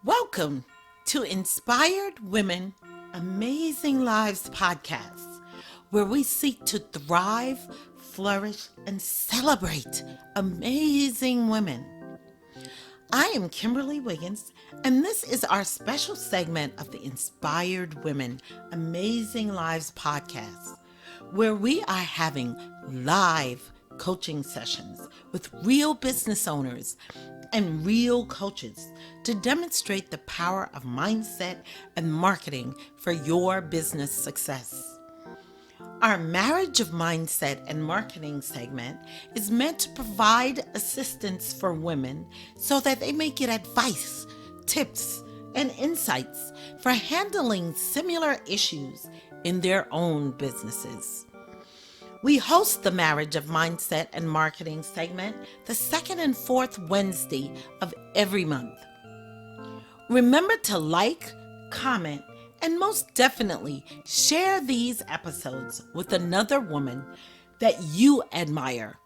Welcome to Inspired Women, Amazing Lives podcast, where we seek to thrive, flourish, and celebrate amazing women. I am Kimberly Wiggins, and this is our special segment of the Inspired Women, Amazing Lives podcast, where we are having live coaching sessions with real business owners and real coaches to demonstrate the power of mindset and marketing for your business success. Our Marriage of Mindset and Marketing segment is meant to provide assistance for women so that they may get advice, tips, and insights for handling similar issues in their own businesses. We host the Marriage of Mindset and Marketing segment the second and fourth Wednesday of every month. Remember to like, comment, and most definitely share these episodes with another woman that you admire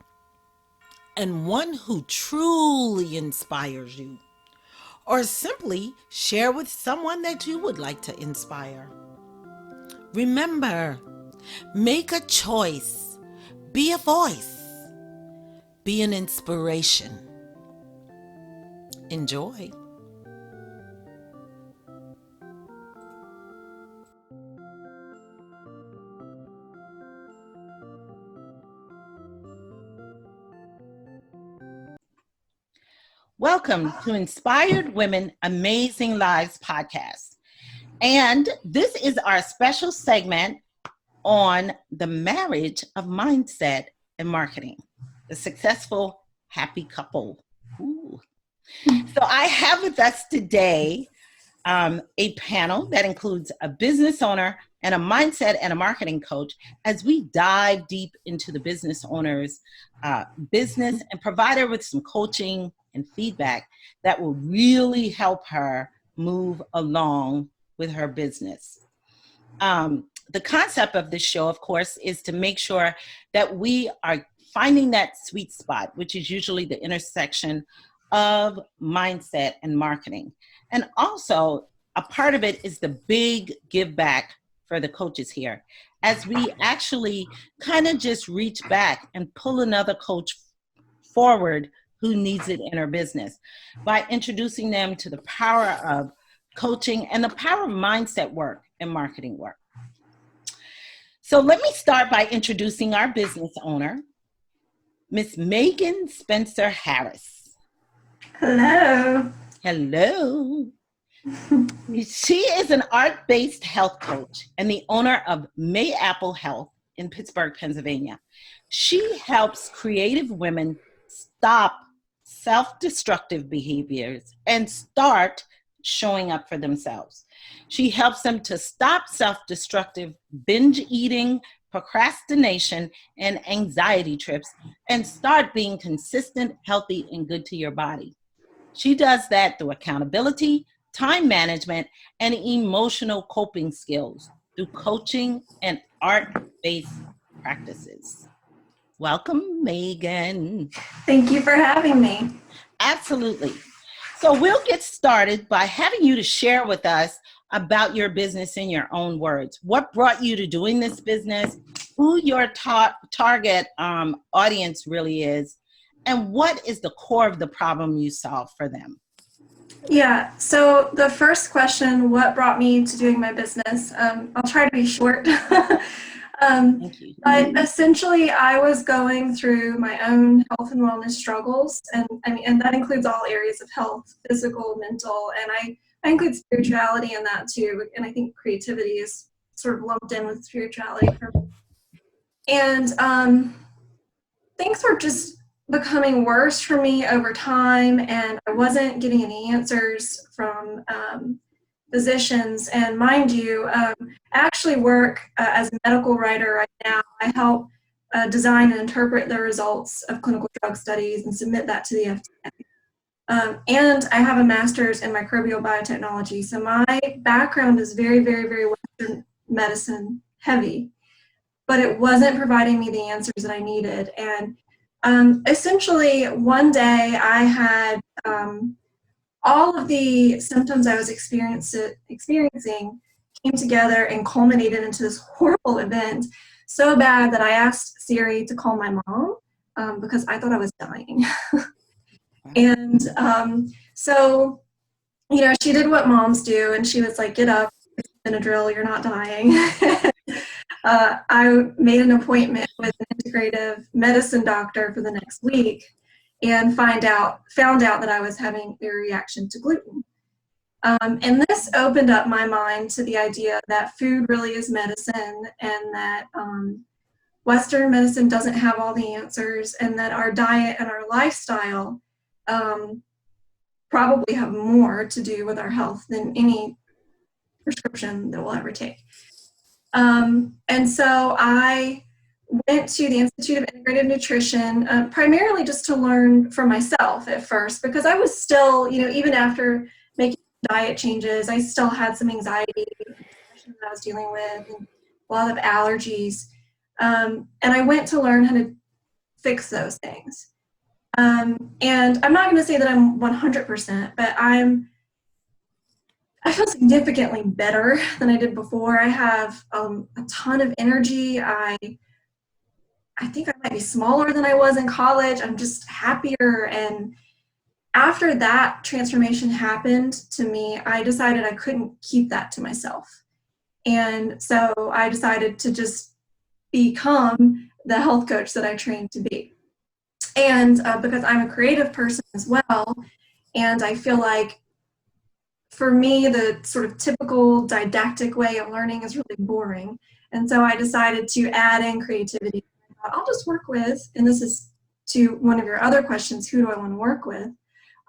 and one who truly inspires you, or simply share with someone that you would like to inspire. Remember, make a choice. Be a voice. Be an inspiration. Enjoy. Welcome to Inspired Women, Amazing Lives podcast. And this is our special segment on the marriage of mindset and marketing, the successful happy couple. Ooh. So I have with us today a panel that includes a business owner and a mindset and a marketing coach as we dive deep into the business owner's business and provide her with some coaching and feedback that will really help her move along with her business. The concept of this show, of course, is to make sure that we are finding that sweet spot, which is usually the intersection of mindset and marketing. And also, a part of it is the big give back for the coaches here, as we actually kind of just reach back and pull another coach forward who needs it in her business by introducing them to the power of coaching and the power of mindset work and marketing work. So let me start by introducing our business owner, Miss Megan Spencer Harris. Hello. Hello. She is an art-based health coach and the owner of Mayapple Health in Pittsburgh, Pennsylvania. She helps creative women stop self-destructive behaviors and start showing up for themselves. She helps them to stop self-destructive binge eating, procrastination, and anxiety trips and start being consistent, healthy, and good to your body. She does that through accountability, time management, and emotional coping skills through coaching and art-based practices. Welcome, Megan. Thank you for having me. Absolutely. So we'll get started by having you to share with us about your business in your own words. What brought you to doing this business, who your target audience really is, and what is the core of the problem you solve for them? Yeah, so the first question, what brought me to doing my business? I'll try to be short. Thank you. But essentially, I was going through my own health and wellness struggles, and that includes all areas of health, physical, mental, and I include spirituality in that too. And I think creativity is sort of lumped in with spirituality for me. And things were just becoming worse for me over time, and I wasn't getting any answers from physicians. And mind you, I actually work as a medical writer right now. I help design and interpret the results of clinical drug studies and submit that to the FDA. And I have a master's in microbial biotechnology. So my background is very, very, very Western medicine heavy, but it wasn't providing me the answers that I needed. And essentially, one day I had all of the symptoms I was experiencing came together and culminated into this horrible event, so bad that I asked Siri to call my mom because I thought I was dying. And so, she did what moms do, and she was like, get up, it's Benadryl, you're not dying. I made an appointment with an integrative medicine doctor for the next week and found out that I was having a reaction to gluten. And this opened up my mind to the idea that food really is medicine, and that Western medicine doesn't have all the answers, and that our diet and our lifestyle probably have more to do with our health than any prescription that we'll ever take. And so I went to the Institute of Integrative Nutrition, primarily just to learn for myself at first, because I was still, even after making diet changes, I still had some anxiety that I was dealing with, and a lot of allergies. And I went to learn how to fix those things. And I'm not going to say that I'm 100%, but I feel significantly better than I did before. I have a ton of energy. I think I might be smaller than I was in college. I'm just happier. And after that transformation happened to me, I decided I couldn't keep that to myself. And so I decided to just become the health coach that I trained to be. And because I'm a creative person as well, and I feel like for me, the sort of typical didactic way of learning is really boring. And so I decided to add in creativity. I'll just work with, and this is to one of your other questions, who do I want to work with?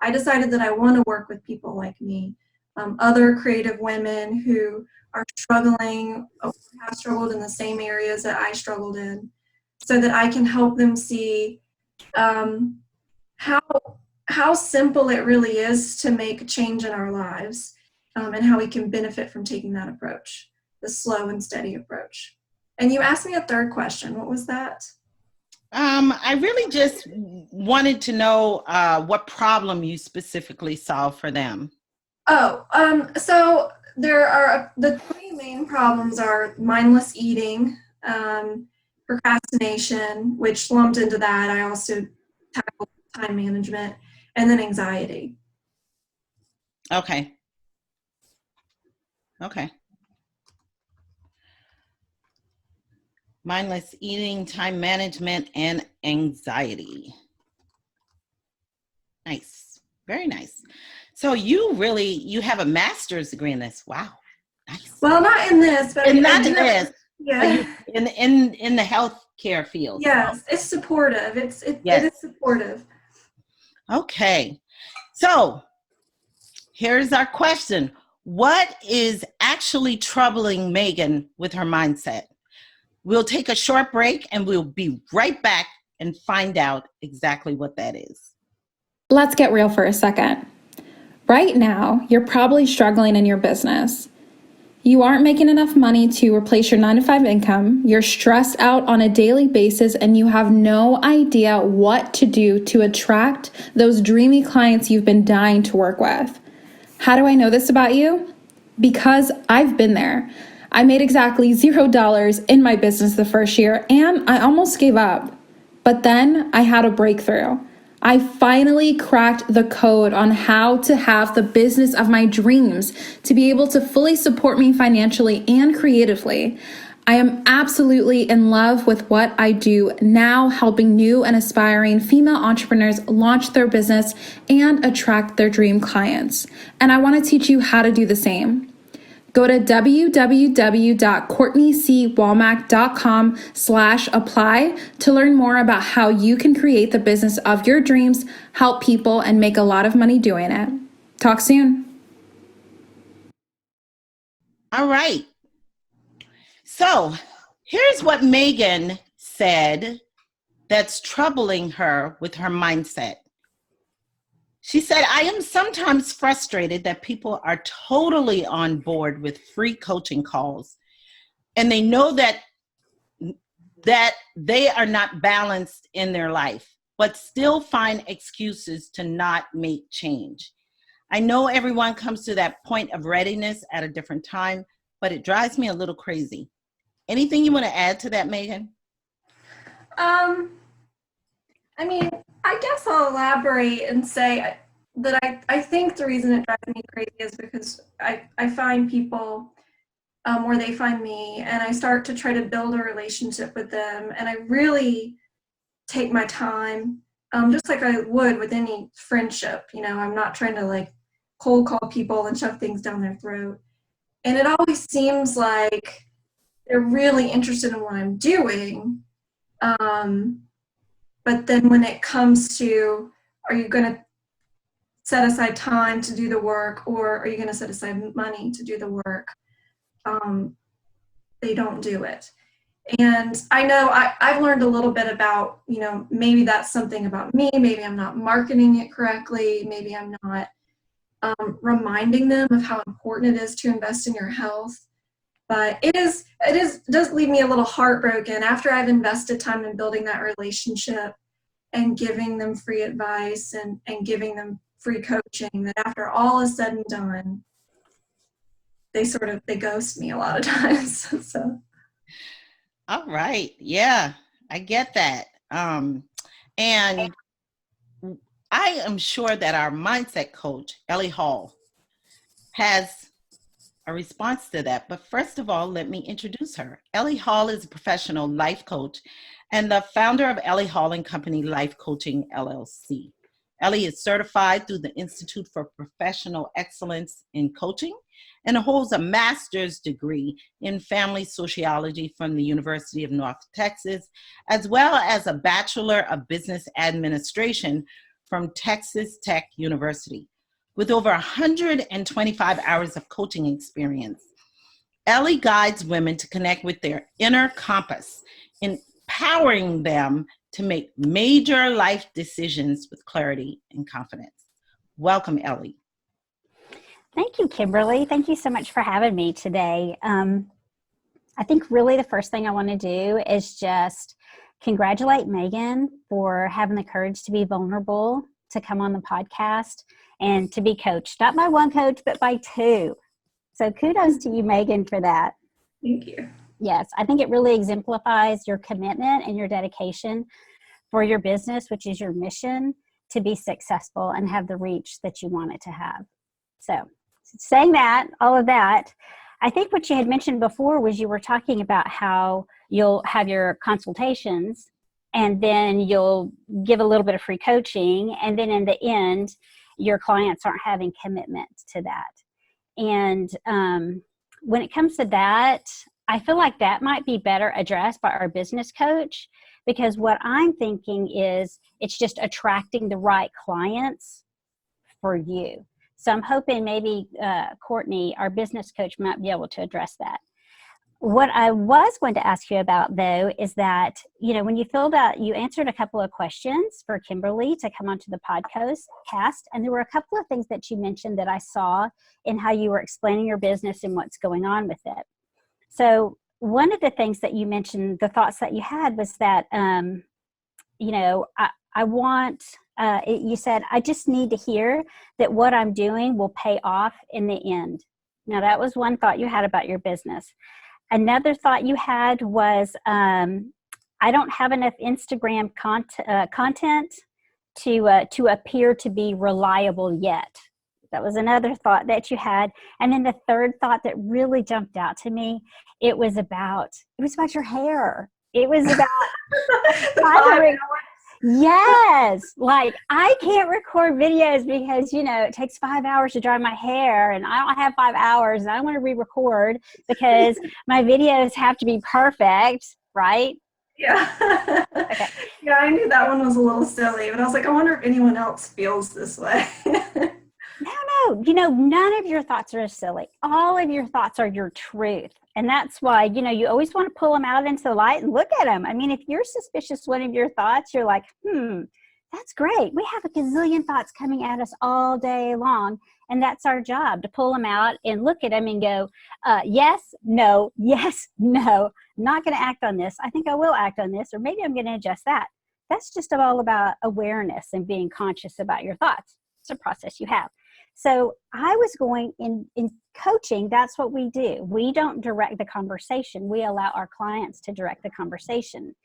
I decided that I want to work with people like me, other creative women who are struggling or have struggled in the same areas that I struggled in, so that I can help them see how simple it really is to make a change in our lives, and how we can benefit from taking that approach, the slow and steady approach. And you asked me a third question. What was that? I really just wanted to know what problem you specifically solve for them. So there are the three main problems are mindless eating, procrastination, which lumped into that. I also tackle time management, and then anxiety. Okay. Mindless eating, time management, and anxiety. Nice. Very nice. So you have a master's degree in this. Wow. Nice. Well, not in this, but not in this. Yeah. In the healthcare field. Yes, it's supportive. It is supportive. Okay. So here's our question. What is actually troubling Megan with her mindset? We'll take a short break and we'll be right back and find out exactly what that is. Let's get real for a second. Right now, you're probably struggling in your business. You aren't making enough money to replace your 9-to-5 income, you're stressed out on a daily basis, and you have no idea what to do to attract those dreamy clients you've been dying to work with. How do I know this about you? Because I've been there. I made exactly $0 in my business the first year, and I almost gave up. But then I had a breakthrough. I finally cracked the code on how to have the business of my dreams to be able to fully support me financially and creatively. I am absolutely in love with what I do now, helping new and aspiring female entrepreneurs launch their business and attract their dream clients. And I want to teach you how to do the same. Go to www.courtneycwomack.com/apply to learn more about how you can create the business of your dreams, help people, and make a lot of money doing it. Talk soon. All right. So here's what Megan said that's troubling her with her mindset. She said, I am sometimes frustrated that people are totally on board with free coaching calls, and they know that they are not balanced in their life, but still find excuses to not make change. I know everyone comes to that point of readiness at a different time, but it drives me a little crazy. Anything you want to add to that, Megan? I mean, I guess I'll elaborate and say that I think the reason it drives me crazy is because I find people where they find me, and I start to try to build a relationship with them, and I really take my time, just like I would with any friendship. I'm not trying to like cold call people and shove things down their throat. And it always seems like they're really interested in what I'm doing. But then when it comes to, are you going to set aside time to do the work, or are you going to set aside money to do the work? They don't do it. And I know I've learned a little bit about, maybe that's something about me. Maybe I'm not marketing it correctly. Maybe I'm not reminding them of how important it is to invest in your health. But it does leave me a little heartbroken after I've invested time in building that relationship and giving them free advice and giving them free coaching, that after all is said and done, they ghost me a lot of times. So. All right. Yeah, I get that. And I am sure that our mindset coach, Ellie Hall, has a response to that. But first of all, let me introduce her. Ellie Hall is a professional life coach and the founder of Ellie Hall and Company Life Coaching, LLC. Ellie is certified through the Institute for Professional Excellence in Coaching and holds a master's degree in family sociology from the University of North Texas, as well as a Bachelor of Business Administration from Texas Tech University. With over 125 hours of coaching experience, Ellie guides women to connect with their inner compass, empowering them to make major life decisions with clarity and confidence. Welcome, Ellie. Thank you, Kimberly. Thank you so much for having me today. I think really the first thing I want to do is just congratulate Megan for having the courage to be vulnerable, to come on the podcast, and to be coached, not by one coach, but by two. So kudos to you, Megan, for that. Thank you. Yes, I think it really exemplifies your commitment and your dedication for your business, which is your mission, to be successful and have the reach that you want it to have. So saying that, all of that, I think what you had mentioned before was you were talking about how you'll have your consultations and then you'll give a little bit of free coaching, and then in the end, your clients aren't having commitment to that. And when it comes to that, I feel like that might be better addressed by our business coach, because what I'm thinking is it's just attracting the right clients for you. So I'm hoping maybe Courtney, our business coach, might be able to address that. What I was going to ask you about, though, is that, when you filled out, you answered a couple of questions for Kimberly to come onto the podcast, and there were a couple of things that you mentioned that I saw in how you were explaining your business and what's going on with it. So one of the things that you mentioned, the thoughts that you had, was that, you said, I just need to hear that what I'm doing will pay off in the end. Now, that was one thought you had about your business. Another thought you had was, I don't have enough Instagram content to appear to be reliable yet. That was another thought that you had. And then the third thought that really jumped out to me, it was about your hair. It was about yes, like I can't record videos because, it takes 5 hours to dry my hair, and I don't have 5 hours, and I want to re-record because my videos have to be perfect, right? Yeah. Okay. Yeah, I knew that one was a little silly, but I was like, I wonder if anyone else feels this way. No, none of your thoughts are silly. All of your thoughts are your truth. And that's why, you always want to pull them out into the light and look at them. I mean, if you're suspicious one of your thoughts, you're like, that's great. We have a gazillion thoughts coming at us all day long. And that's our job, to pull them out and look at them and go, yes, no, not going to act on this. I think I will act on this, or maybe I'm going to adjust that. That's just all about awareness and being conscious about your thoughts. It's a process you have. So I was going in coaching, that's what we do. We don't direct the conversation. We allow our clients to direct the conversation.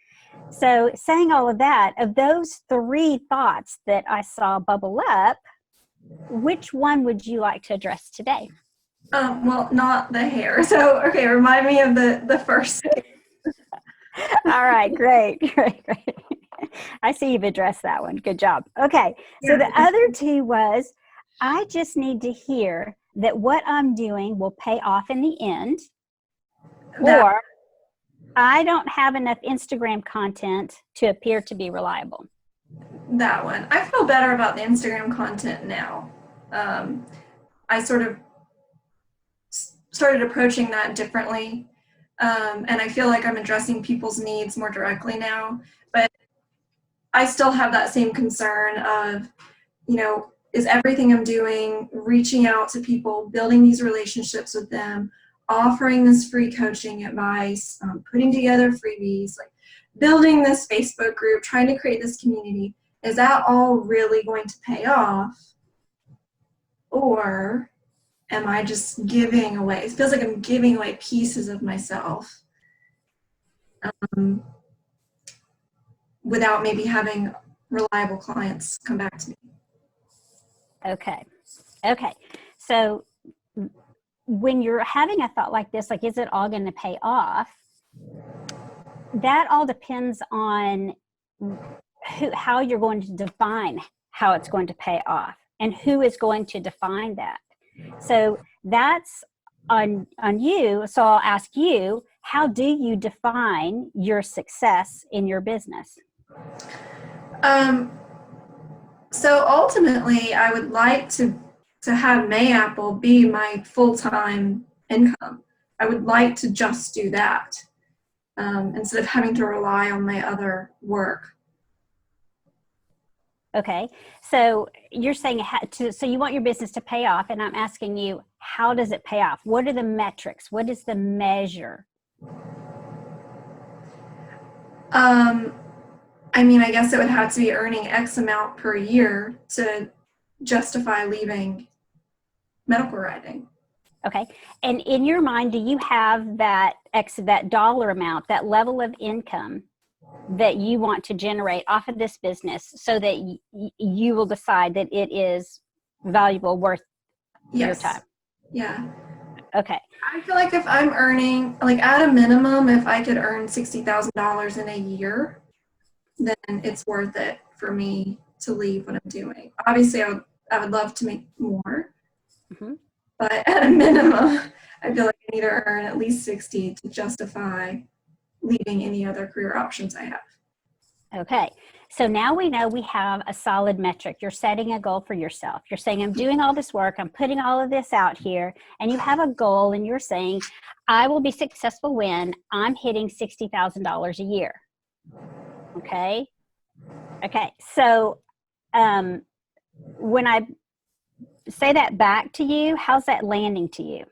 So saying all of that, of those 3 thoughts that I saw bubble up, which one would you like to address today? Well, not the hair. So, okay, remind me of the first. All right, great. I see you've addressed that one. Good job. Okay, so the other 2 was, I just need to hear that what I'm doing will pay off in the end, or I don't have enough Instagram content to appear to be reliable. That one. I feel better about the Instagram content now. I sort of started approaching that differently. And I feel like I'm addressing people's needs more directly now. But I still have that same concern of, is everything I'm doing reaching out to people, building these relationships with them, offering this free coaching advice, putting together freebies, like building this Facebook group, trying to create this community. Is that all really going to pay off? Or am I just giving away? It feels like I'm giving away pieces of myself without maybe having reliable clients come back to me. Okay. So when you're having a thought like this, like, is it all going to pay off? That all depends on how you're going to define how it's going to pay off and who is going to define that. So that's on you. So I'll ask you, how do you define your success in your business? So ultimately, I would like to have Mayapple be my full-time income. I would like to just do that instead of having to rely on my other work. Okay, so you're saying so you want your business to pay off, and I'm asking you, how does it pay off? What are the metrics? What is the measure? I guess it would have to be earning X amount per year to justify leaving medical writing. Okay, and in your mind, do you have that dollar amount, that level of income that you want to generate off of this business so that you will decide that it is valuable, worth your time? Yeah. Okay. I feel like if I'm earning, like at a minimum, if I could earn $60,000 in a year, then it's worth it for me to leave what I'm doing. Obviously, I would love to make more, but at a minimum, I feel like I need to earn at least 60 to justify leaving any other career options I have. Okay, so now we know we have a solid metric. You're setting a goal for yourself. You're saying, I'm doing all this work, I'm putting all of this out here, and you have a goal, and you're saying, I will be successful when I'm hitting $60,000 a year. Okay, so when I say that back to you, how's that landing to you?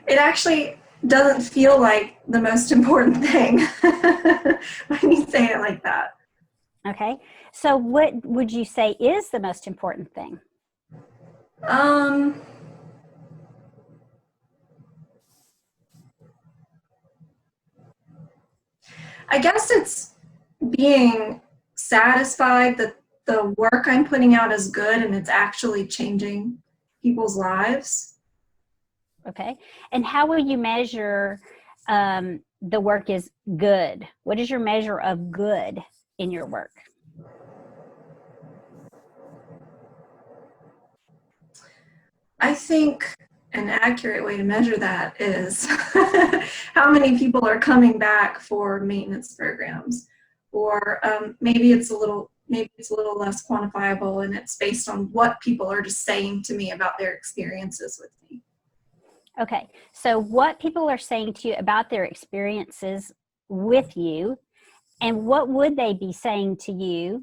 It actually doesn't feel like the most important thing when you say it like that. Okay, so what would you say is the most important thing? I guess it's being satisfied that the work I'm putting out is good and it's actually changing people's lives. Okay, and how will you measure the work is good? What is your measure of good in your work? I think an accurate way to measure that is how many people are coming back for maintenance programs, or maybe it's a little less quantifiable, and it's based on what people are just saying to me about their experiences with me. Okay, so what people are saying to you about their experiences with you, and what would they be saying to you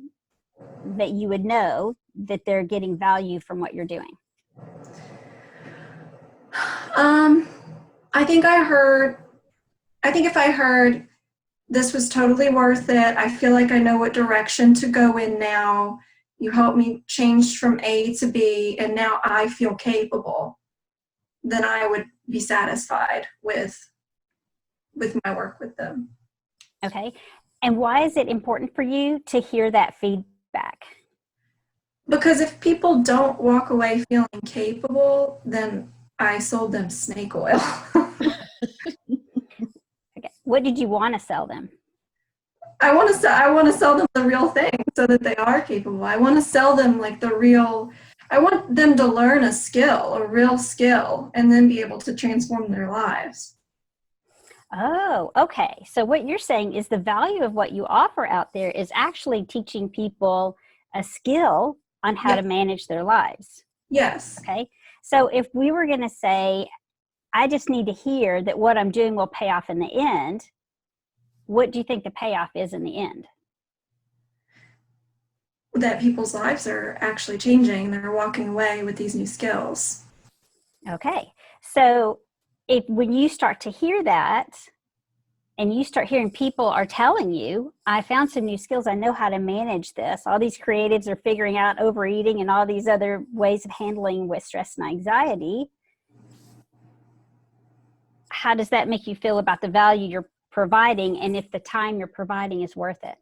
that you would know that they're getting value from what you're doing? I think if I heard this was totally worth it, I feel like I know what direction to go in now, you helped me change from A to B, and now I feel capable, then I would be satisfied with my work with them. Okay. And why is it important for you to hear that feedback? Because if people don't walk away feeling capable, then I sold them snake oil. Okay. What did you want to sell them? I want to sell them the real thing so that they are capable. I want to sell them like I want them to learn a real skill, and then be able to transform their lives. Oh, okay. So what you're saying is the value of what you offer out there is actually teaching people a skill on how to manage their lives. Yes. Okay. So if we were going to say, I just need to hear that what I'm doing will pay off in the end, what do you think the payoff is in the end? That people's lives are actually changing. They're walking away with these new skills. Okay. So when you start to hear that, and you start hearing people are telling you, I found some new skills, I know how to manage this. All these creatives are figuring out overeating and all these other ways of handling with stress and anxiety. How does that make you feel about the value you're providing, and if the time you're providing is worth it?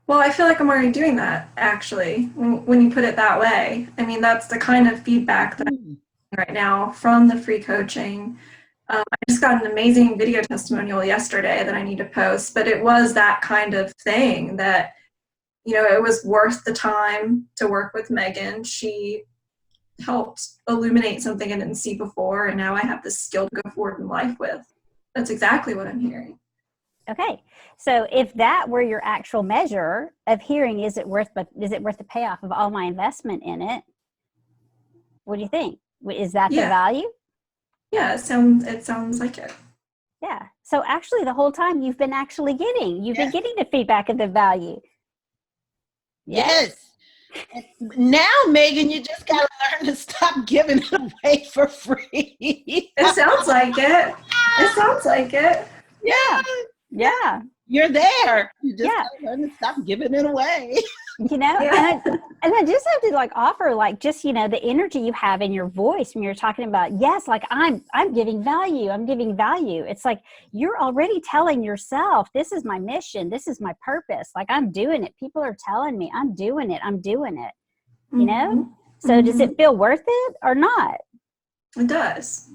Well, I feel like I'm already doing that, actually, when you put it that way. I mean, that's the kind of feedback that I'm getting right now from the free coaching. I just got an amazing video testimonial yesterday that I need to post, but it was that kind of thing that, it was worth the time to work with Megan. She helped illuminate something I didn't see before, and now I have this skill to go forward in life with. That's exactly what I'm hearing. Okay. So if that were your actual measure of hearing, is it worth the payoff of all my investment in it? What do you think? Is that the value? Yeah, it sounds like it. Yeah. So actually the whole time you've been getting the feedback of the value. Yes. Now, Megan, you just got to learn to stop giving it away for free. It sounds like it. It sounds like it. Yeah. You're there. You just got to learn to stop giving it away. And I just have to offer the energy you have in your voice when you're talking about, I'm giving value. I'm giving value. It's like you're already telling yourself, this is my mission. This is my purpose. I'm doing it. People are telling me I'm doing it. I'm doing it. So does it feel worth it or not? It does.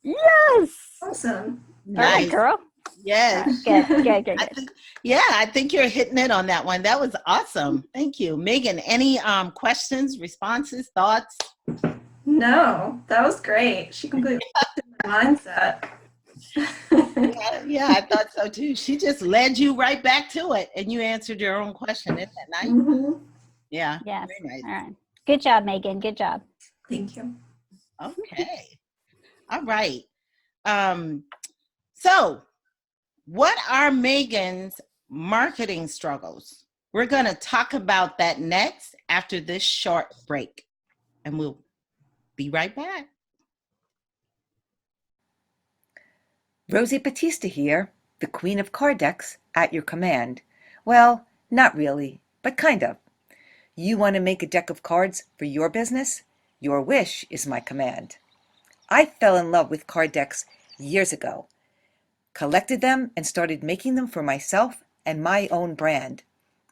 Yes. Awesome. Nice. All right, girl. Yes. Good. I think you're hitting it on that one. That was awesome. Thank you. Megan, any questions, responses, thoughts? No, that was great. She completely changed my mindset. Yeah, I thought so too. She just led you right back to it, and you answered your own question. Isn't that nice? Mm-hmm. Yeah. Yes. Very nice. All right. Good job, Megan. Good job. Thank you. Okay. All right. So what are Megan's marketing struggles? We're going to talk about that next after this short break, and we'll be right back. Rosie Batista here, the Queen of Card Decks, at your command. Well, not really, but kind of. You want to make a deck of cards for your business? Your wish is my command. I fell in love with card decks years ago, collected them and started making them for myself and my own brand.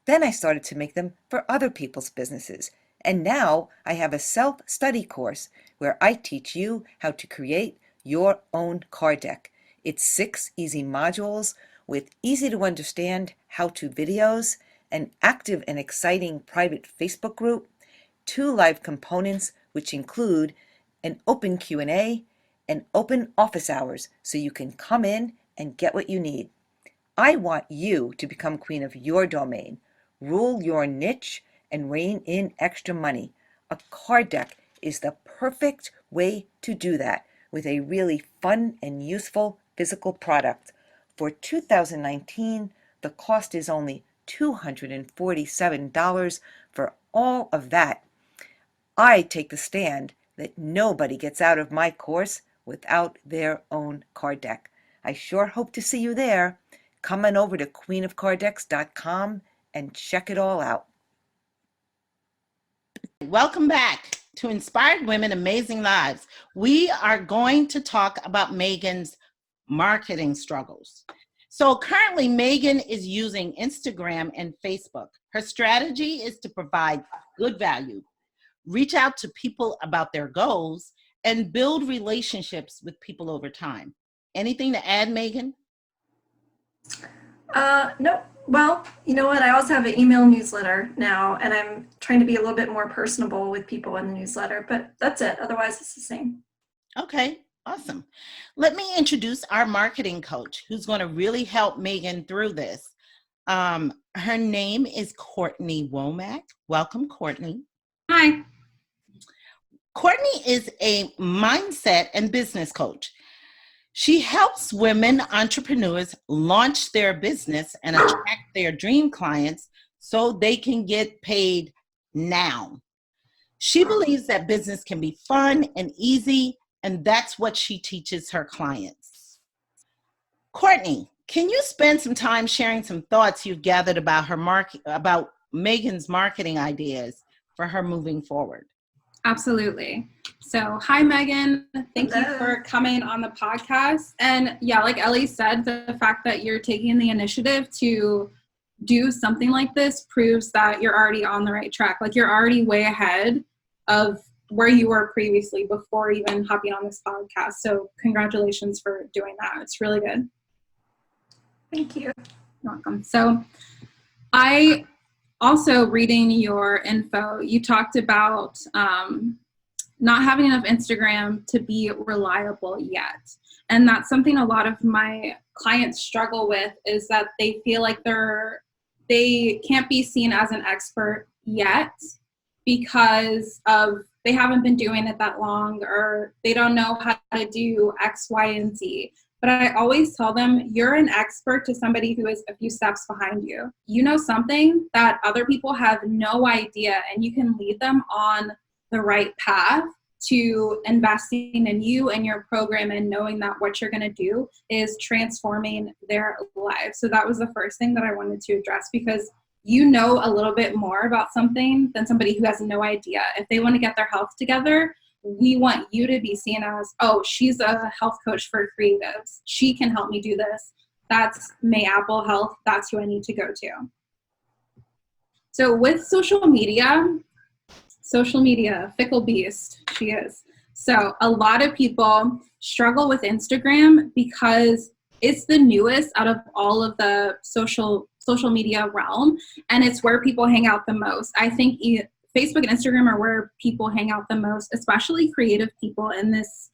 Then I started to make them for other people's businesses, and now I have a self-study course where I teach you how to create your own card deck. It's 6 easy modules with easy-to-understand how-to videos, an active and exciting private Facebook group, 2 live components which include an open Q&A and open office hours so you can come in and get what you need. I want you to become queen of your domain, rule your niche, and rein in extra money. A card deck is the perfect way to do that with a really fun and useful physical product. For 2019, the cost is only $247 for all of that. I take the stand that nobody gets out of my course without their own card deck. I sure hope to see you there. Come on over to queenofcarddecks.com and check it all out. welcome back to Inspired Women, Amazing Lives. We are going to talk about Megan's marketing struggles. So currently, Megan is using Instagram and Facebook. Her strategy is to provide good value, reach out to people about their goals, and build relationships with people over time. Anything to add, Megan? No. Well, you know what? I also have an email newsletter now, and I'm trying to be a little bit more personable with people in the newsletter, but that's it. Otherwise, it's the same. Okay, awesome. Let me introduce our marketing coach who's going to really help Megan through this. Her name is Courtney Womack. Welcome, Courtney. Hi. Courtney is a mindset and business coach. She helps women entrepreneurs launch their business and attract their dream clients so they can get paid now. She believes that business can be fun and easy, and that's what she teaches her clients. Courtney, can you spend some time sharing some thoughts you've gathered about about Megan's marketing ideas for her moving forward? Absolutely. So, hi, Megan. Thank you for coming on the podcast. And yeah, like Ellie said, the fact that you're taking the initiative to do something like this proves that you're already on the right track. Like, you're already way ahead of where you were previously before even hopping on this podcast. So congratulations for doing that. It's really good. Thank you. You're welcome. So I also, reading your info, you talked about not having enough Instagram to be reliable yet. And that's something a lot of my clients struggle with, is that they feel like they can't be seen as an expert yet because they haven't been doing it that long, or they don't know how to do X, Y, and Z. But I always tell them, you're an expert to somebody who is a few steps behind you. You know something that other people have no idea, and you can lead them on the right path to investing in you and your program, and knowing that what you're going to do is transforming their lives. So that was the first thing that I wanted to address, because you know a little bit more about something than somebody who has no idea. If they want to get their health together, we want you to be seen as, oh, she's a health coach for creatives. She can help me do this. That's May Apple Health. That's who I need to go to. So with social media, fickle beast, she is. So a lot of people struggle with Instagram because it's the newest out of all of the social media realm, and it's where people hang out the most. I think Facebook and Instagram are where people hang out the most, especially creative people in this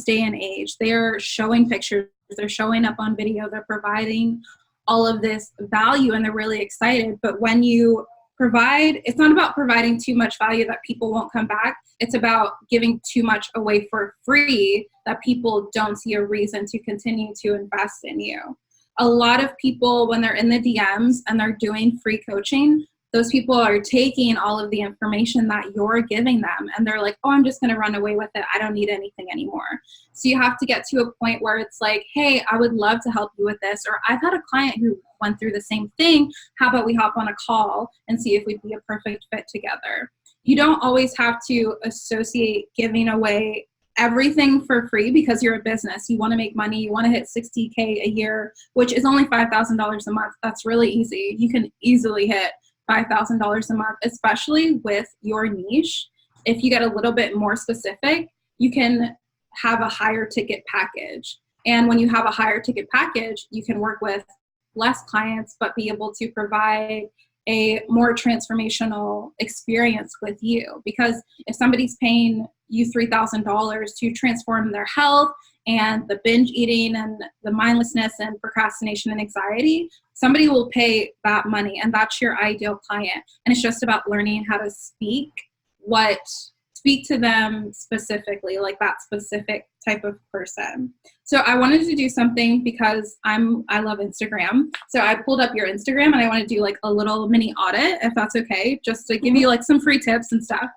day and age. They're showing pictures, they're showing up on video, they're providing all of this value, and they're really excited. But when you provide, it's not about providing too much value that people won't come back. It's about giving too much away for free that people don't see a reason to continue to invest in you. A lot of people, when they're in the DMs and they're doing free coaching, those people are taking all of the information that you're giving them, and they're like, oh, I'm just going to run away with it. I don't need anything anymore. So you have to get to a point where it's like, hey, I would love to help you with this. Or I've had a client who went through the same thing. How about we hop on a call and see if we'd be a perfect fit together? You don't always have to associate giving away everything for free because you're a business. You want to make money. You want to hit $60K a year, which is only $5,000 a month. That's really easy. You can easily hit $5,000 a month, especially with your niche. If you get a little bit more specific, you can have a higher ticket package. And when you have a higher ticket package, you can work with less clients, but be able to provide a more transformational experience with you. Because if somebody's paying you $3,000 to transform their health and the binge eating and the mindlessness and procrastination and anxiety, somebody will pay that money, and that's your ideal client. And it's just about learning how to speak to them specifically, like that specific type of person. So I wanted to do something because I love Instagram. So I pulled up your Instagram and I want to do like a little mini audit, if that's okay, just to give you like some free tips and stuff.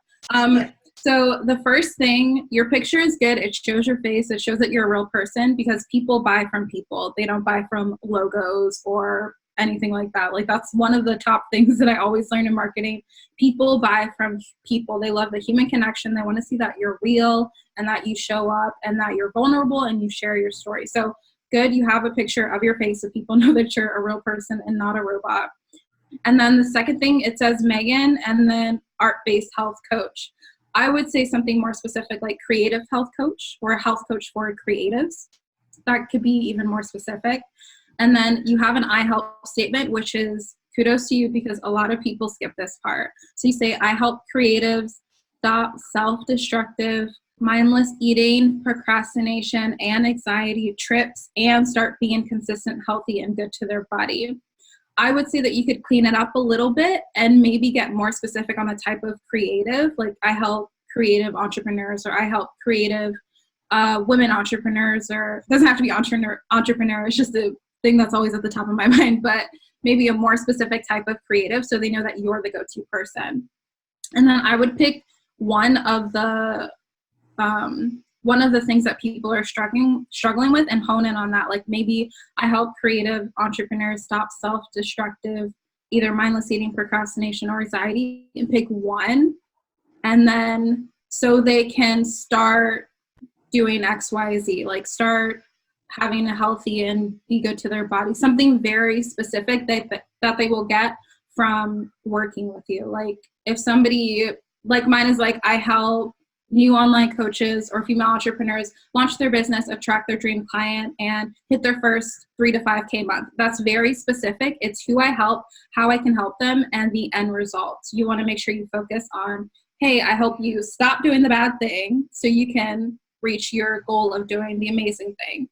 So the first thing, your picture is good. It shows your face. It shows that you're a real person, because people buy from people. They don't buy from logos or anything like that. Like that's one of the top things that I always learn in marketing. People buy from people. They love the human connection. They want to see that you're real and that you show up and that you're vulnerable and you share your story. So good, you have a picture of your face so people know that you're a real person and not a robot. And then the second thing, it says Megan and then art-based health coach. I would say something more specific like creative health coach or a health coach for creatives. That could be even more specific. And then you have an I help statement, which is kudos to you because a lot of people skip this part. So you say, I help creatives stop self-destructive, mindless eating, procrastination, and anxiety trips and start being consistent, healthy, and good to their body. I would say that you could clean it up a little bit and maybe get more specific on the type of creative. Like I help creative entrepreneurs or I help creative women entrepreneurs, or it doesn't have to be entrepreneur. It's just a thing that's always at the top of my mind, but maybe a more specific type of creative so they know that you're the go-to person. And then I would pick one of the things that people are struggling with and hone in on that. Like maybe I help creative entrepreneurs stop self-destructive, either mindless eating, procrastination, or anxiety, and pick one. And then so they can start doing X, Y, Z, like start having a healthy and be good to their body, something very specific that they will get from working with you. Like if somebody, like mine is like, I help new online coaches or female entrepreneurs launch their business, attract their dream client, and hit their first 3 to 5K month. That's very specific. It's who I help, how I can help them, and the end result. You want to make sure you focus on, hey, I help you stop doing the bad thing so you can reach your goal of doing the amazing thing.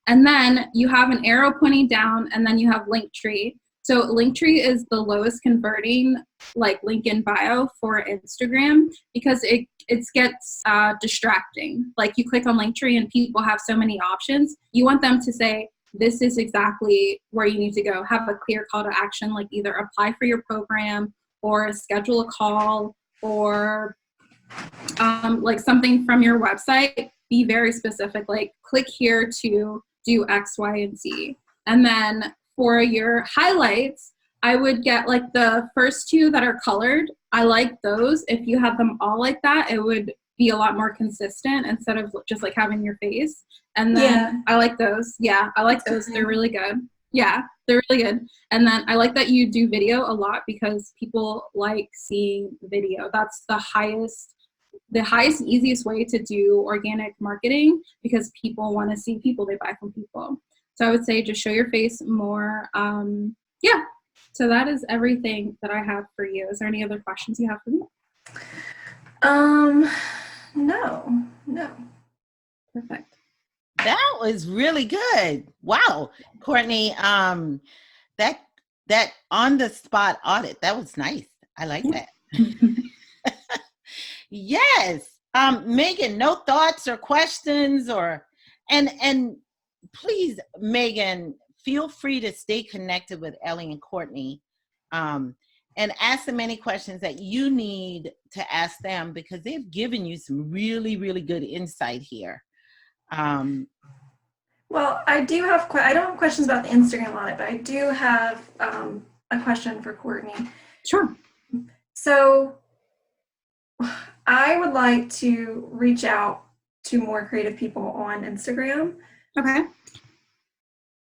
And then you have an arrow pointing down, and then you have Linktree. So Linktree is the lowest converting like link in bio for Instagram because it gets distracting. Like you click on Linktree and people have so many options. You want them to say, this is exactly where you need to go. Have a clear call to action, like either apply for your program or schedule a call or like something from your website. Be very specific, like click here to do X, Y, and Z. And then for your highlights, I would get like the first 2 that are colored. I like those. If you have them all like that, it would be a lot more consistent instead of just like having your face. And then I like those. Yeah, I like those. They're really good. Yeah, they're really good. And then I like that you do video a lot because people like seeing video. That's the highest, easiest way to do organic marketing because people want to see people, they buy from people. So I would say just show your face more. So that is everything that I have for you. Is there any other questions you have for me? No. Perfect. That was really good. Wow, Courtney, that on the spot audit, that was nice. I like that. Yes. Megan, no thoughts or questions and please, Megan, feel free to stay connected with Ellie and Courtney and ask them any questions that you need to ask them because they've given you some really, really good insight here. Well, I do have, I don't have questions about the Instagram audit, but I do have a question for Courtney. Sure. So I would like to reach out to more creative people on Instagram. Okay.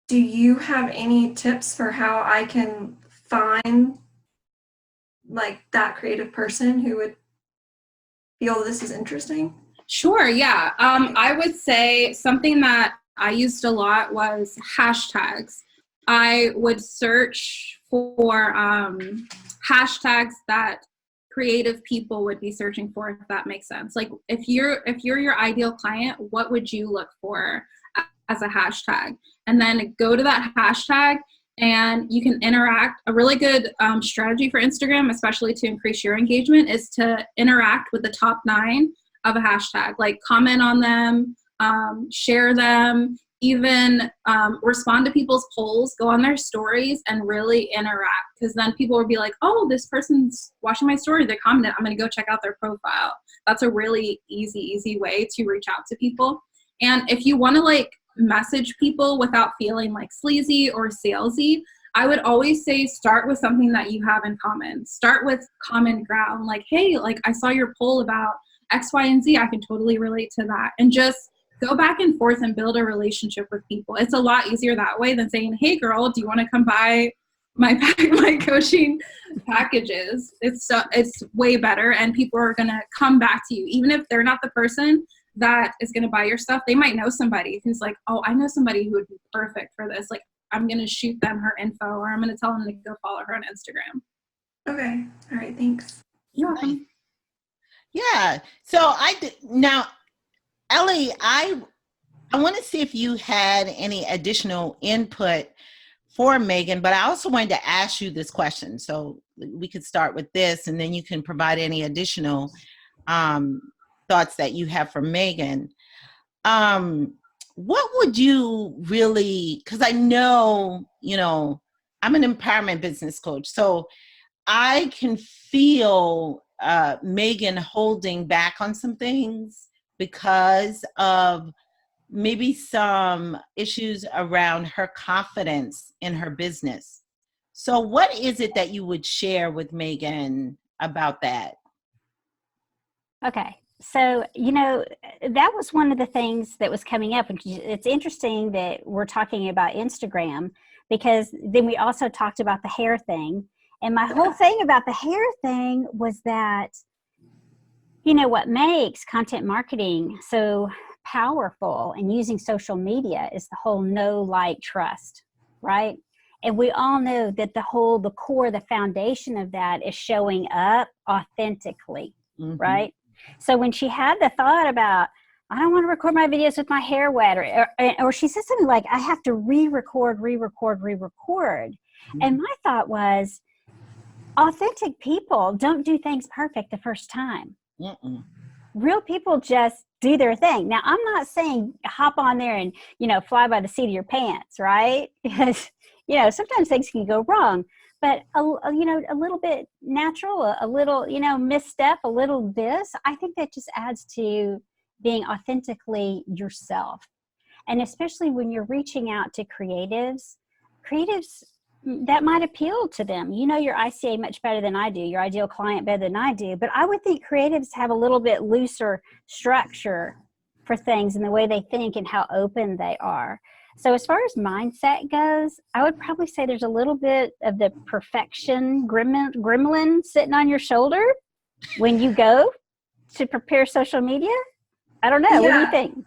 Do you have any tips for how I can find like that creative person who would feel this is interesting? Sure, yeah. I would say something that I used a lot was hashtags. I would search for hashtags that creative people would be searching for, if that makes sense. Like if you're your ideal client, what would you look for as a hashtag? And then go to that hashtag and you can interact. A really good strategy for Instagram, especially to increase your engagement, is to interact with the top 9 of a hashtag. Like comment on them, share them, even respond to people's polls, go on their stories and really interact. Because then people will be like, oh, this person's watching my story, they commented, I'm going to go check out their profile. That's a really easy way to reach out to people. And if you want to like message people without feeling like sleazy or salesy, I would always say start with something that you have in common. Start with common ground. Like, hey, like I saw your poll about X, Y, and Z. I can totally relate to that. And just go back and forth and build a relationship with people. It's a lot easier that way than saying, hey girl, do you want to come buy my coaching packages? It's way better, and people are going to come back to you. Even if they're not the person that is going to buy your stuff, they might know somebody who's like, oh, I know somebody who would be perfect for this. Like, I'm going to shoot them her info, or I'm going to tell them to go follow her on Instagram. Okay. All right. Thanks. You're welcome. Yeah. So now, Ellie, I want to see if you had any additional input for Megan, but I also wanted to ask you this question. So we could start with this, and then you can provide any additional thoughts that you have for Megan. What would you really, because I know, I'm an empowerment business coach, so I can feel Megan holding back on some things because of maybe some issues around her confidence in her business. So what is it that you would share with Megan about that? Okay. So, that was one of the things that was coming up. It's interesting that we're talking about Instagram, because then we also talked about the hair thing. And my whole thing about the hair thing was that, what makes content marketing so powerful and using social media is the whole know, like, trust, right? And we all know that the core, the foundation of that is showing up authentically, right? So when she had the thought about, I don't want to record my videos with my hair wet, or she said something like, I have to re-record. And my thought was, authentic people don't do things perfect the first time. Real people just do their thing. Now, I'm not saying hop on there and, fly by the seat of your pants, right? Because, sometimes things can go wrong. But, a little bit natural, a little, misstep, a little this, I think that just adds to being authentically yourself. And especially when you're reaching out to creatives, that might appeal to them. You know your ICA much better than I do, your ideal client better than I do. But I would think creatives have a little bit looser structure for things in the way they think and how open they are. So as far as mindset goes, I would probably say there's a little bit of the perfection gremlin sitting on your shoulder when you go to prepare social media. I don't know. Yeah. What do you think?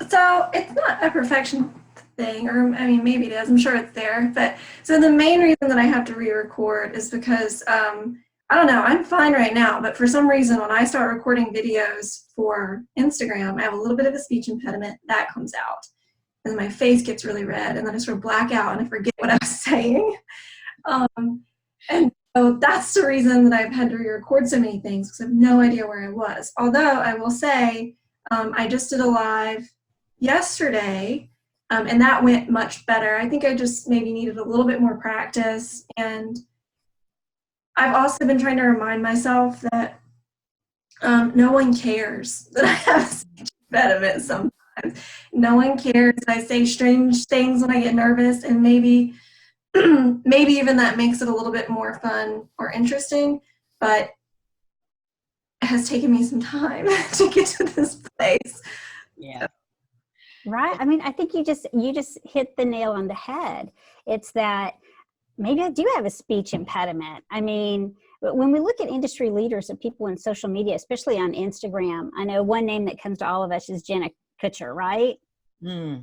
So it's not a perfection thing, or maybe it is. I'm sure it's there. But so the main reason that I have to re-record is because I don't know. I'm fine right now, but for some reason, when I start recording videos for Instagram, I have a little bit of a speech impediment that comes out. And my face gets really red, and then I sort of black out and I forget what I was saying. And so that's the reason that I've had to re-record so many things, because I have no idea where I was. Although I will say, I just did a live yesterday, and that went much better. I think I just maybe needed a little bit more practice. And I've also been trying to remind myself that no one cares that I have a speech impediment sometimes. No one cares. I say strange things when I get nervous, and maybe even that makes it a little bit more fun or interesting, but it has taken me some time to get to this place. Yeah. Right. I think you just hit the nail on the head. It's that maybe I do have a speech impediment. When we look at industry leaders and people in social media, especially on Instagram, I know one name that comes to all of us is Jenna Kutcher, right? Right.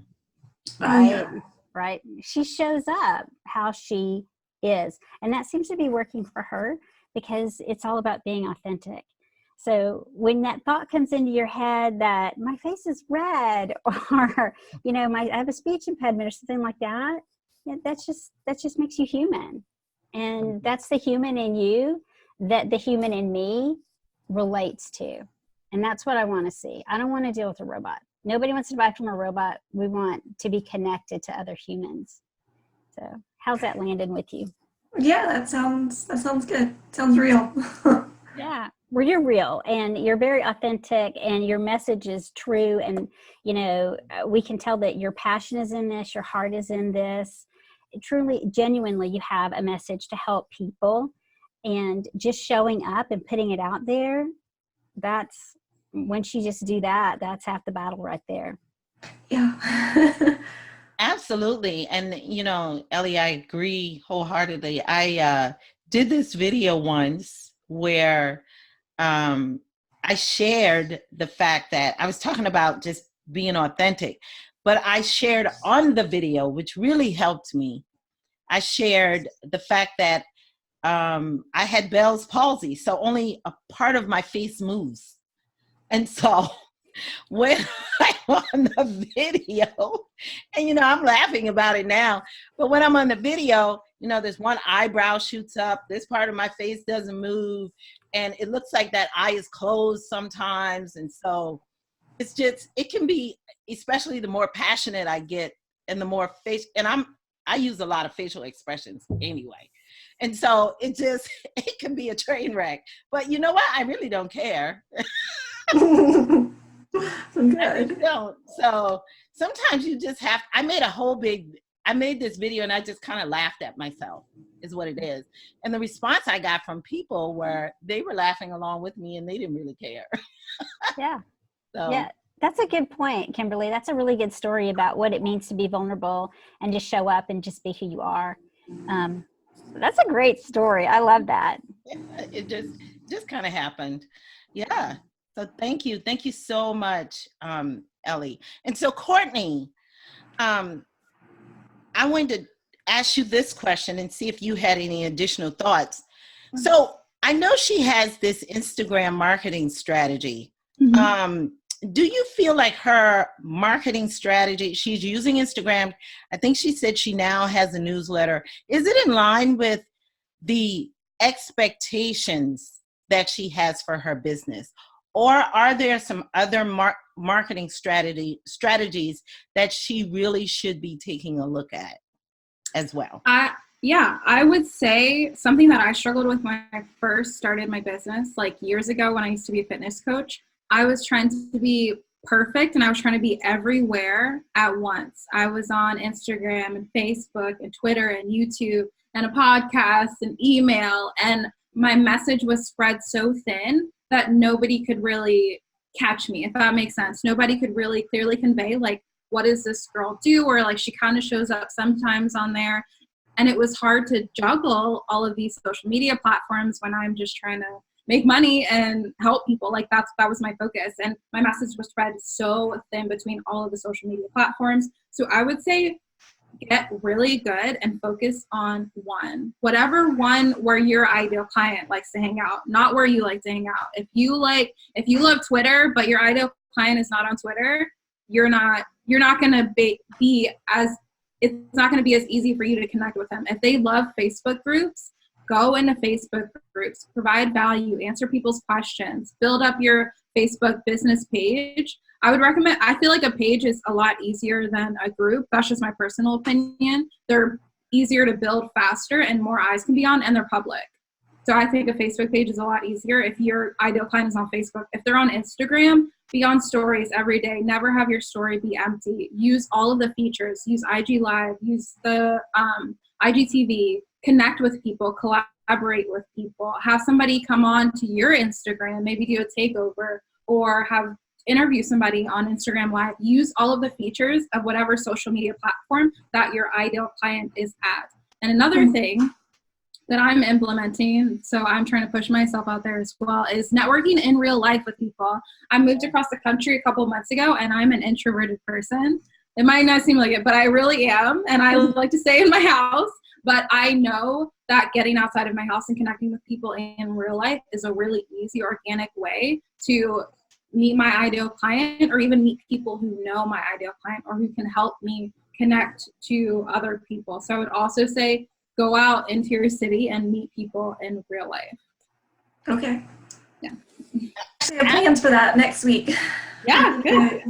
Yeah. Right. She shows up how she is. And that seems to be working for her because it's all about being authentic. So when that thought comes into your head that my face is red, or, I have a speech impediment or something like that, that just makes you human. And that's the human in you that the human in me relates to. And that's what I want to see. I don't want to deal with a robot. Nobody wants to buy from a robot. We want to be connected to other humans. So how's that landing with you? Yeah, that sounds good. Sounds real. Yeah, well, you're real and you're very authentic and your message is true. And, we can tell that your passion is in this, your heart is in this. truly, genuinely, you have a message to help people, and just showing up and putting it out there, that's, once you just do that, that's half the battle right there. Yeah. Absolutely. And, Ellie, I agree wholeheartedly. I did this video once where I shared the fact that I was talking about just being authentic, but I shared on the video, which really helped me. I shared the fact that I had Bell's palsy, so only a part of my face moves. And so when I'm on the video, and I'm laughing about it now, but when I'm on the video, there's one eyebrow shoots up, this part of my face doesn't move, and it looks like that eye is closed sometimes. And so it's just, it can be, especially the more passionate I get and the more face, and I use a lot of facial expressions anyway. And so it can be a train wreck, but you know what? I really don't care. Good. I really don't. So sometimes you just have, I made this video and I just kind of laughed at myself, is what it is. And the response I got from people were, they were laughing along with me and they didn't really care. Yeah. So. Yeah. That's a good point, Kimberly. That's a really good story about what it means to be vulnerable and just show up and just be who you are. That's a great story. I love that. Yeah, it just kind of happened. Yeah. So thank you. Thank you so much, Ellie. And so Courtney, I wanted to ask you this question and see if you had any additional thoughts. So I know she has this Instagram marketing strategy. Mm-hmm. Do you feel like her marketing strategy, she's using Instagram, I think she said she now has a newsletter. Is it in line with the expectations that she has for her business? Or are there some other marketing strategies that she really should be taking a look at as well? Yeah, I would say something that I struggled with when I first started my business, like years ago when I used to be a fitness coach. I was trying to be perfect and I was trying to be everywhere at once. I was on Instagram and Facebook and Twitter and YouTube and a podcast and email, and my message was spread so thin that nobody could really catch me, if that makes sense. Nobody could really clearly convey, like, what does this girl do? Or like, she kind of shows up sometimes on there. And it was hard to juggle all of these social media platforms when I'm just trying to make money and help people. Like that was my focus. And my message was spread so thin between all of the social media platforms. So I would say get really good and focus on whatever one where your ideal client likes to hang out, not where you like to hang out. If you love Twitter, but your ideal client is not on Twitter, you're not going to it's not going to be as easy for you to connect with them. If they love Facebook groups, go into Facebook groups, provide value, answer people's questions, build up your Facebook business page. I would recommend, I feel like a page is a lot easier than a group. That's just my personal opinion. They're easier to build faster and more eyes can be on, and they're public. So I think a Facebook page is a lot easier if your ideal client is on Facebook. If they're on Instagram, be on stories every day. Never have your story be empty. Use all of the features. Use IG Live. Use the IGTV. Connect with people. Collaborate with people. Have somebody come on to your Instagram, maybe do a takeover, or interview somebody on Instagram Live. Use all of the features of whatever social media platform that your ideal client is at. And another thing that I'm implementing, so I'm trying to push myself out there as well, is networking in real life with people. I moved across the country a couple months ago, and I'm an introverted person. It might not seem like it, but I really am, and I like to stay in my house. But I know that getting outside of my house and connecting with people in real life is a really easy, organic way to meet my ideal client, or even meet people who know my ideal client or who can help me connect to other people. So I would also say, go out into your city and meet people in real life. Okay. Yeah. Actually, I have plans for that next week. Yeah, good.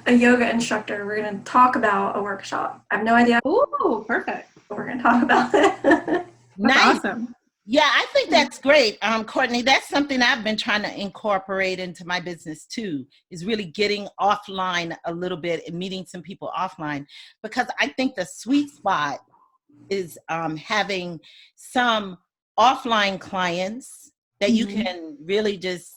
A yoga instructor. We're going to talk about a workshop. I have no idea. Ooh, perfect. But we're going to talk about it. Nice. Awesome. Yeah, I think that's great. Courtney, that's something I've been trying to incorporate into my business too, is really getting offline a little bit and meeting some people offline, because I think the sweet spot is having some offline clients that you can really just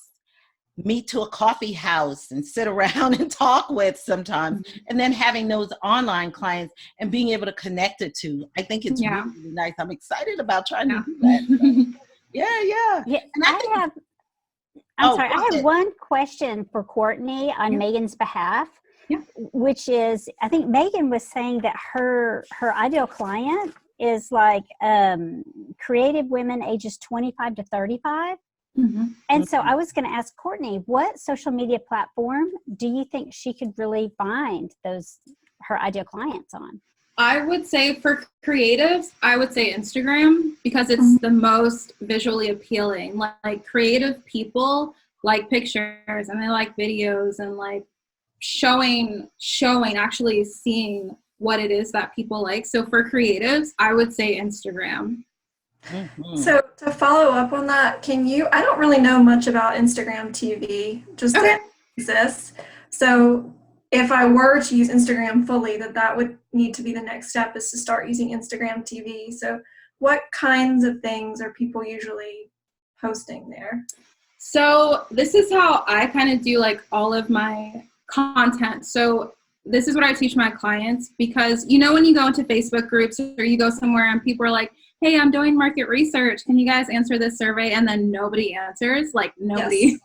meet to a coffee house and sit around and talk with sometimes, and then having those online clients and being able to connect it to. I think it's really, really nice. I'm excited about trying to do that. Yeah. Yeah, And I think I'm sorry. I have one question for Courtney on Megan's behalf, which is, I think Megan was saying that her ideal client is like creative women ages 25 to 35. And so I was going to ask Courtney, what social media platform do you think she could really find her ideal clients on? I would say for creatives, I would say Instagram, because it's the most visually appealing. Like creative people like pictures and they like videos and like showing, actually seeing what it is that people like. So for creatives, I would say Instagram. So to follow up on that, I don't really know much about Instagram TV, just that it exists. So if I were to use Instagram fully, that would need to be the next step, is to start using Instagram TV. So what kinds of things are people usually posting there? So this is how I kind of do like all of my content. So this is what I teach my clients, because when you go into Facebook groups or you go somewhere and people are like, hey, I'm doing market research, can you guys answer this survey? And then nobody answers, nobody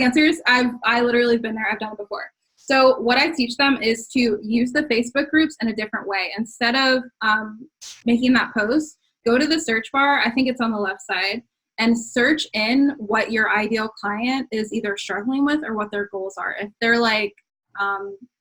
answers. I literally been there. I've done it before. So what I teach them is to use the Facebook groups in a different way. Instead of making that post, go to the search bar. I think it's on the left side, and search in what your ideal client is either struggling with or what their goals are. If they're like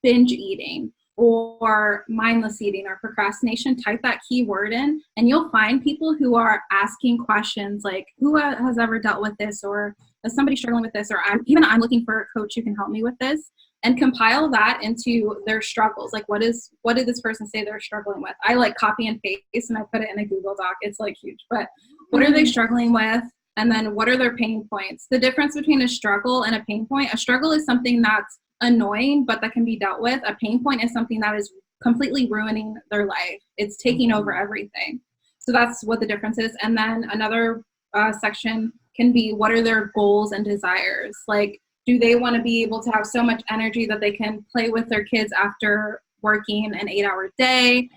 binge eating or mindless eating or procrastination, type that keyword in and you'll find people who are asking questions like, who has ever dealt with this, or is somebody struggling with this, or I'm looking for a coach who can help me with this, and compile that into their struggles. Like what did this person say they're struggling with? I like copy and paste and I put it in a Google Doc. It's like huge, but what are they struggling with? And then what are their pain points? The difference between a struggle and a pain point: a struggle is something that's annoying but that can be dealt with. A pain point is something that is completely ruining their life. It's taking over everything. So that's what the difference is. And then another section can be, what are their goals and desires? Like, do they want to be able to have so much energy that they can play with their kids after working an 8-hour day?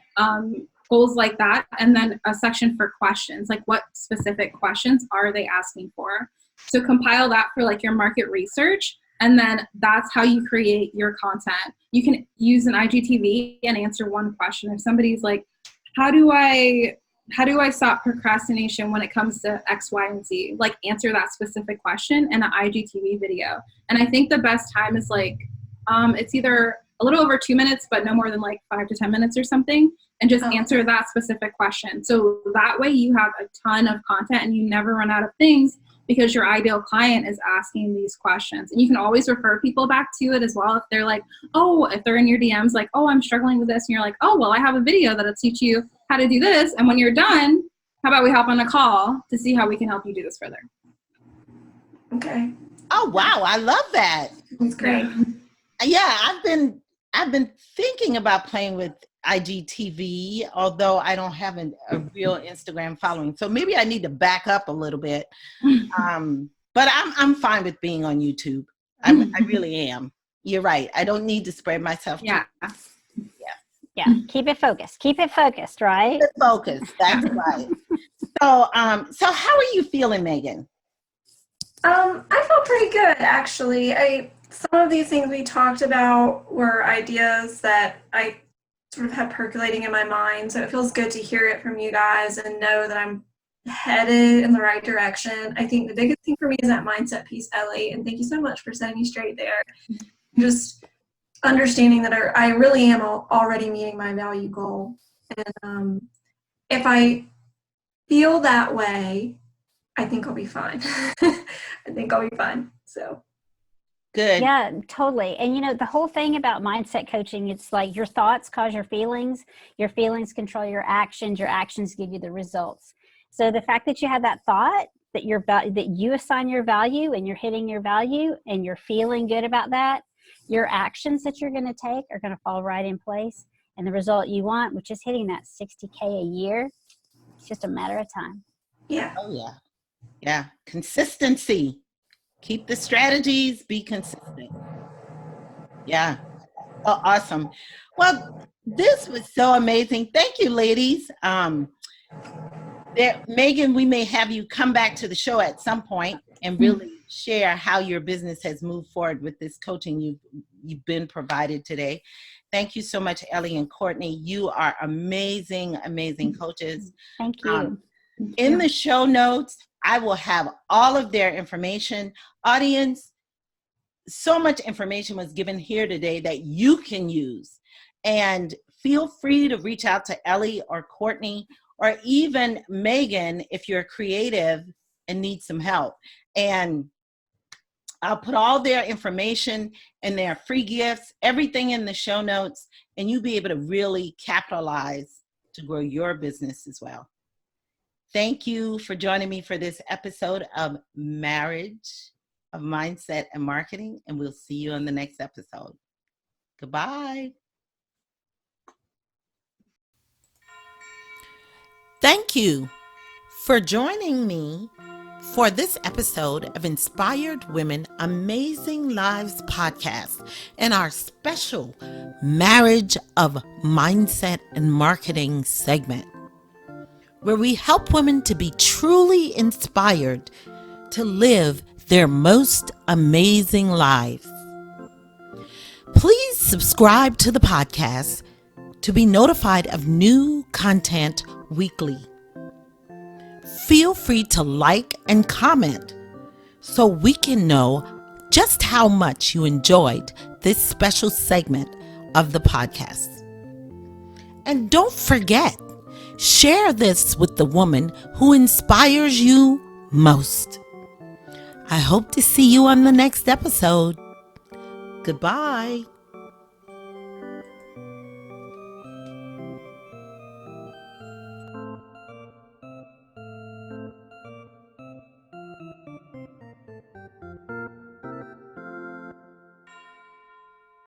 Goals like that. And then a section for questions, like what specific questions are they asking for? So compile that for like your market research. And then that's how you create your content. You can use an IGTV and answer one question. If somebody's like, how do I stop procrastination when it comes to X, Y, and Z? Like, answer that specific question in an IGTV video. And I think the best time is like, it's either a little over 2 minutes, but no more than like 5 to 10 minutes or something, and just answer that specific question. So that way you have a ton of content and you never run out of things, because your ideal client is asking these questions. And you can always refer people back to it as well. If they're like, if they're in your DMs, like, I'm struggling with this. And you're like, well, I have a video that'll teach you how to do this. And when you're done, how about we hop on a call to see how we can help you do this further? Okay. Oh, wow. I love that. That's great. Yeah, I've been thinking about playing with IGTV, although I don't have a real Instagram following. So maybe I need to back up a little bit. But I'm fine with being on YouTube. I really am. You're right. I don't need to spread myself. Yeah. Keep it focused, right? Keep it focused. That's right. So how are you feeling, Megan? I feel pretty good, actually. Some of these things we talked about were ideas that I sort of had percolating in my mind. So it feels good to hear it from you guys and know that I'm headed in the right direction. I think the biggest thing for me is that mindset piece, Ellie, and thank you so much for setting me straight there. Just understanding that I really am already meeting my value goal. And if I feel that way, I think I'll be fine. So. Good. Yeah, totally. And the whole thing about mindset coaching, it's like your thoughts cause your feelings control your actions give you the results. So the fact that you have that thought, that you assign your value and you're hitting your value and you're feeling good about that, your actions that you're going to take are going to fall right in place. and the result you want, which is hitting that 60K a year. It's just a matter of time. Yeah. Oh, yeah. Yeah. Consistency. Keep the strategies, be consistent. Yeah. Oh, awesome. Well, this was so amazing. Thank you, ladies. Megan, we may have you come back to the show at some point and really share how your business has moved forward with this coaching you've been provided today. Thank you so much, Ellie and Courtney. You are amazing, amazing coaches. Thank you. In the show notes, I will have all of their information. Audience, so much information was given here today that you can use. And feel free to reach out to Ellie or Courtney or even Megan if you're creative and need some help. And I'll put all their information and their free gifts, everything in the show notes, and you'll be able to really capitalize to grow your business as well. Thank you for joining me for this episode of Marriage of Mindset and Marketing, and we'll see you on the next episode. Goodbye. Thank you for joining me for this episode of Inspired Women Amazing Lives podcast and our special Marriage of Mindset and Marketing segment, where we help women to be truly inspired to live their most amazing lives. Please subscribe to the podcast to be notified of new content weekly. Feel free to like and comment so we can know just how much you enjoyed this special segment of the podcast. And don't forget, share this with the woman who inspires you most. I hope to see you on the next episode. Goodbye.